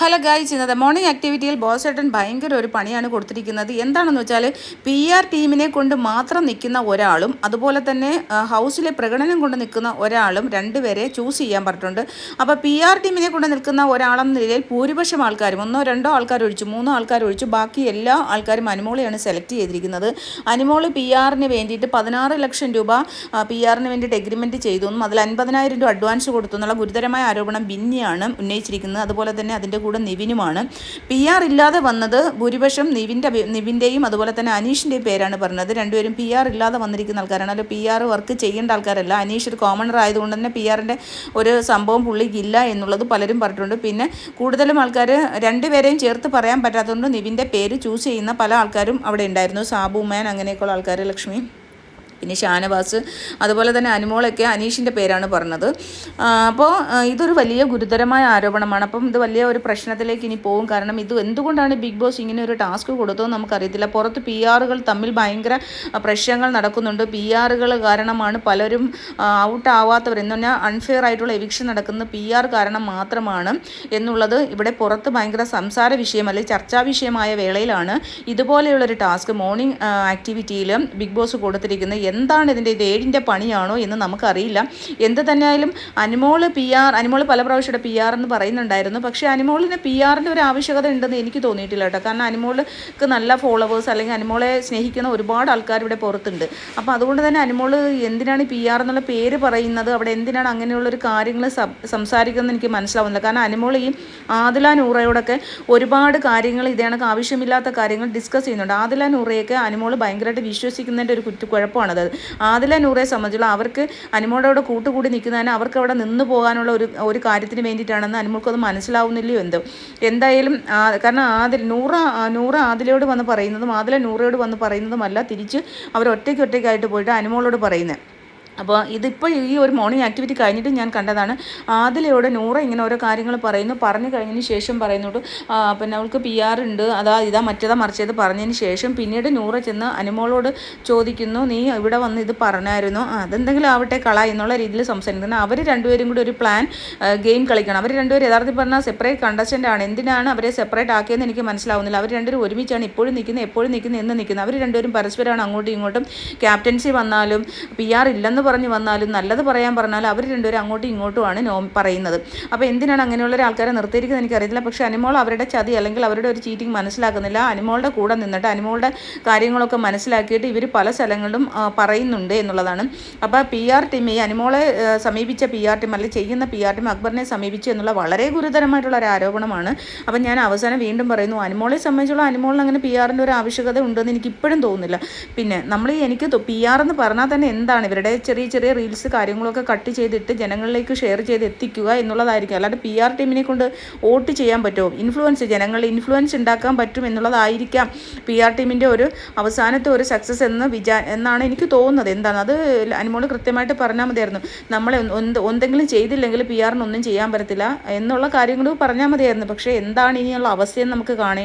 Hello guys, ഇന്നത്തെ morning ആക്ടിവിറ്റിയിൽ ബോസേട്ടൻ ഭയങ്കര ഒരു പണിയാണ് കൊടുത്തിരിക്കുന്നത്. എന്താണെന്ന് വെച്ചാൽ PR ടീമിനെ കൊണ്ട് മാത്രം നിൽക്കുന്ന ഒരാളും അതുപോലെ തന്നെ ഹൗസിലെ പ്രകടനം കൊണ്ട് നിൽക്കുന്ന ഒരാളും രണ്ടുപേരെ ചൂസ് ചെയ്യാൻ പറഞ്ഞിട്ടുണ്ട്. അപ്പോൾ PR ടീമിനെ കൊണ്ട് നിൽക്കുന്ന ഒരാളെന്ന നിലയിൽ ഭൂരിപക്ഷം ആൾക്കാരും 1-2 ആൾക്കാർ ഒഴിച്ചു 3 ആൾക്കാർ ഒഴിച്ചു ബാക്കി എല്ലാ ആൾക്കാരും അനുമോളെയാണ് സെലക്ട് ചെയ്തിരിക്കുന്നത്. അനുമോൾ PRന് വേണ്ടിയിട്ട് 16 ലക്ഷം രൂപ PRന് വേണ്ടിയിട്ട് എഗ്രിമെൻറ്റ് ചെയ്തു എന്നും അതിൽ 50,000 രൂപ അഡ്വാൻസ് കൊടുത്തു എന്നുള്ള ഗുരുതരമായ ആരോപണം ബിന്നിയാണ് ഉന്നയിച്ചിരിക്കുന്നത്. അതുപോലെ തന്നെ അതിൻ്റെ കൂടെ നിവിനുമാണ്. PR ഇല്ലാതെ വന്നത് ഭൂരിപക്ഷം നിവിൻ്റെയും അതുപോലെ തന്നെ അനീഷിൻ്റെയും പേരാണ് പറഞ്ഞത്. രണ്ടുപേരും PR ഇല്ലാതെ വന്നിരിക്കുന്ന ആൾക്കാരാണ്. അല്ല, PR വർക്ക് ചെയ്യേണ്ട ആൾക്കാരല്ല. അനീഷ് ഒരു കോമണർ ആയതുകൊണ്ട് തന്നെ PRൻ്റെ ഒരു സംഭവം പുള്ളിക്കില്ല എന്നുള്ളത് പലരും പറഞ്ഞിട്ടുണ്ട്. പിന്നെ കൂടുതലും ആൾക്കാർ രണ്ടുപേരെയും ചേർത്ത് പറയാൻ പറ്റാത്തതുകൊണ്ട് നിവിൻ്റെ പേര് ചൂസ് ചെയ്യുന്ന പല ആൾക്കാരും അവിടെ ഉണ്ടായിരുന്നു. സാബു മാൻ അങ്ങനെയൊക്കെയുള്ള ആൾക്കാർ, ലക്ഷ്മി, പിന്നെ ഷാനവാസ്, അതുപോലെ തന്നെ അനുമോളൊക്കെ അനീഷിൻ്റെ പേരാണ് പറഞ്ഞത്. അപ്പോൾ ഇതൊരു വലിയ ഗുരുതരമായ ആരോപണമാണ്. അപ്പം ഇത് വലിയ ഒരു പ്രശ്നത്തിലേക്ക് ഇനി പോകും. കാരണം ഇത് എന്തുകൊണ്ടാണ് ബിഗ് ബോസ് ഇങ്ങനെ ഒരു ടാസ്ക് കൊടുത്തതെന്ന് നമുക്കറിയത്തില്ല. പുറത്ത് PRകൾ തമ്മിൽ ഭയങ്കര പ്രശ്നങ്ങൾ നടക്കുന്നുണ്ട്. PRകൾ കാരണമാണ് പലരും ഔട്ട് ആവാത്തവർ എന്ന് പറഞ്ഞാൽ അൺഫെയർ ആയിട്ടുള്ള എവിക്ഷൻ നടക്കുന്നത് PR കാരണം മാത്രമാണ് എന്നുള്ളത് ഇവിടെ പുറത്ത് ഭയങ്കര സംസാര വിഷയം അല്ലെങ്കിൽ ചർച്ചാ വിഷയമായ വേളയിലാണ് ഇതുപോലെയുള്ളൊരു ടാസ്ക് മോർണിംഗ് ആക്ടിവിറ്റിയിൽ ബിഗ് ബോസ് കൊടുത്തിരിക്കുന്നത്. എന്താണ് ഇതിൻ്റെ ഏഴിൻ്റെ പണിയാണോ എന്ന് നമുക്കറിയില്ല. എന്ത് തന്നെയായാലും അനുമോൾ പല പ്രാവശ്യം PR എന്ന് പറയുന്നുണ്ടായിരുന്നു. പക്ഷേ അനുമോളിന് PRൻ്റെ ഒരു ആവശ്യകത ഉണ്ടെന്ന് എനിക്ക് തോന്നിയിട്ടില്ല കേട്ടോ. കാരണം അനുമോൾക്ക് നല്ല ഫോളോവേഴ്സ് അല്ലെങ്കിൽ അനുമോളെ സ്നേഹിക്കുന്ന ഒരുപാട് ആൾക്കാർ ഇവിടെ പുറത്തുണ്ട്. അപ്പോൾ അതുകൊണ്ട് തന്നെ അനുമോൾ എന്തിനാണ് PR എന്നുള്ള പേര് പറയുന്നത്, അവിടെ എന്തിനാണ് അങ്ങനെയുള്ളൊരു കാര്യങ്ങൾ സംസാരിക്കുന്നത് എനിക്ക് മനസ്സിലാവുന്നില്ല. കാരണം അനുമോൾ ഈ ആദില നൂറയോടൊക്കെ ഒരുപാട് കാര്യങ്ങൾ ഇതേ കണക്ക് ആവശ്യമില്ലാത്ത കാര്യങ്ങൾ ഡിസ്കസ് ചെയ്യുന്നുണ്ട്. ആദില നൂറയൊക്കെ അനുമോൾ ഭയങ്കരമായിട്ട് വിശ്വസിക്കുന്നതിൻ്റെ ഒരു കുഴപ്പമാണത്. ആദില നൂറയെ സംബന്ധിച്ചുള്ള അവർക്ക് അനുമോളോട് കൂട്ടുകൂടി നിൽക്കുന്നതിന് അവർക്ക് അവിടെ നിന്ന് പോകാനുള്ള ഒരു കാര്യത്തിന് വേണ്ടിയിട്ടാണെന്ന് അനുമോൾക്കത് മനസ്സിലാവുന്നില്ലയോ എന്തോ. എന്തായാലും കാരണം നൂറ ആദിലയോട് വന്ന് പറയുന്നതും ആദില നൂറയോട് വന്ന് പറയുന്നതുമല്ല, തിരിച്ച് അവർ ഒറ്റയ്ക്കായിട്ട് പോയിട്ട് അനുമോളോട് പറയുന്നത്. അപ്പോൾ ഇതിപ്പോൾ ഈ ഒരു മോർണിംഗ് ആക്ടിവിറ്റി കഴിഞ്ഞിട്ട് ഞാൻ കണ്ടതാണ്. ആദിലയോട് നൂറ ഇങ്ങനെ ഓരോ കാര്യങ്ങൾ പറഞ്ഞു കഴിഞ്ഞതിന് ശേഷം പറയുന്നുണ്ട് പിന്നെ അവൾക്ക് PR ഉണ്ട്, ഇതാ മറ്റേതാ മറിച്ചത് പറഞ്ഞതിന് ശേഷം പിന്നീട് നൂറ ചെന്ന് അനുമോളോട് ചോദിക്കുന്നു, നീ ഇവിടെ വന്ന് ഇത് പറഞ്ഞായിരുന്നു, അതെന്തെങ്കിലും ആവട്ടെ എന്നുള്ള രീതിയിൽ സംസാരിക്കുന്നത്. അവർ രണ്ടുപേരും കൂടി ഒരു പ്ലാൻ ഗെയിം കളിക്കണം. അവർ രണ്ടുപേരും യഥാർത്ഥത്തിൽ പറഞ്ഞാൽ സെപ്പറേറ്റ് കണ്ടസ്റ്റൻ്റ് ആണ്. എന്തിനാണ് അവരെ സെപ്പറേറ്റ് ആക്കിയതെന്ന് എനിക്ക് മനസ്സിലാവുന്നില്ല. അവർ രണ്ടുപേരും ഒരുമിച്ചാണ് എപ്പോഴും നിൽക്കുന്നത്. അവർ രണ്ടുപേരും പരസ്പരമാണ് അങ്ങോട്ടും ഇങ്ങോട്ടും. ക്യാപ്റ്റൻസി വന്നാലും PR ഇല്ലെന്ന് പറഞ്ഞ് വന്നാലും നല്ലത് പറയാൻ പറഞ്ഞാലും അവർ രണ്ടുപേരും അങ്ങോട്ടും ഇങ്ങോട്ടുമാണ് പറയുന്നത്. അപ്പോൾ എന്തിനാണ് അങ്ങനെയുള്ള ആൾക്കാരെ നിർത്തിയിരിക്കുന്നത് എനിക്കറിയത്തില്ല. പക്ഷേ അനുമോൾ അവരുടെ ചതി അല്ലെങ്കിൽ അവരുടെ ഒരു ചീറ്റിംഗ് മനസ്സിലാക്കുന്നില്ല. അനുമോളുടെ കൂടെ നിന്നിട്ട് അനുമോളുടെ കാര്യങ്ങളൊക്കെ മനസ്സിലാക്കിയിട്ട് ഇവർ പല സ്ഥലങ്ങളിലും പറയുന്നുണ്ട് എന്നുള്ളതാണ്. അപ്പോൾ PR ടീം ഈ അനുമോളെ സമീപിച്ച PR ടീം അല്ലെങ്കിൽ ചെയ്യുന്ന PR ടീം അക്ബറിനെ സമീപിച്ചു എന്നുള്ള വളരെ ഗുരുതരമായിട്ടുള്ള ഒരു ആരോപണമാണ്. അപ്പം ഞാൻ അവസാനം വീണ്ടും പറയുന്നു, അനുമോളെ സംബന്ധിച്ചുള്ള അനുമോളിന് അങ്ങനെ PRൻ്റെ ഒരു ആവശ്യകത ഉണ്ടെന്ന് എനിക്ക് ഇപ്പോഴും തോന്നുന്നില്ല. പിന്നെ എനിക്ക് PR എന്ന് പറഞ്ഞാൽ തന്നെ എന്താണ് ഇവരുടെ ചെറിയ റീൽസ് കാര്യങ്ങളൊക്കെ കട്ട് ചെയ്തിട്ട് ജനങ്ങളിലേക്ക് ഷെയർ ചെയ്ത് എത്തിക്കുക എന്നുള്ളതായിരിക്കും. അല്ലാണ്ട് PR ടീമിനെ കൊണ്ട് വോട്ട് ചെയ്യാൻ പറ്റുമോ, ജനങ്ങളിൽ ഇൻഫ്ലുവൻസ് ഉണ്ടാക്കാൻ പറ്റും എന്നുള്ളതായിരിക്കാം PR ടീമിൻ്റെ ഒരു അവസാനത്തെ ഒരു സക്സസ് എന്നാണ് എനിക്ക് തോന്നുന്നത്. എന്താണ് അത് അനുമോൾ കൃത്യമായിട്ട് പറഞ്ഞാൽ മതിയായിരുന്നു. നമ്മൾ എന്തെങ്കിലും ചെയ്തില്ലെങ്കിൽ PRന് ഒന്നും ചെയ്യാൻ പറ്റത്തില്ല എന്നുള്ള കാര്യങ്ങൾ പറഞ്ഞാൽ മതിയായിരുന്നു. പക്ഷേ എന്താണ് ഇനിയുള്ള അവസ്ഥയെന്ന് നമുക്ക് കാണേണ്ടി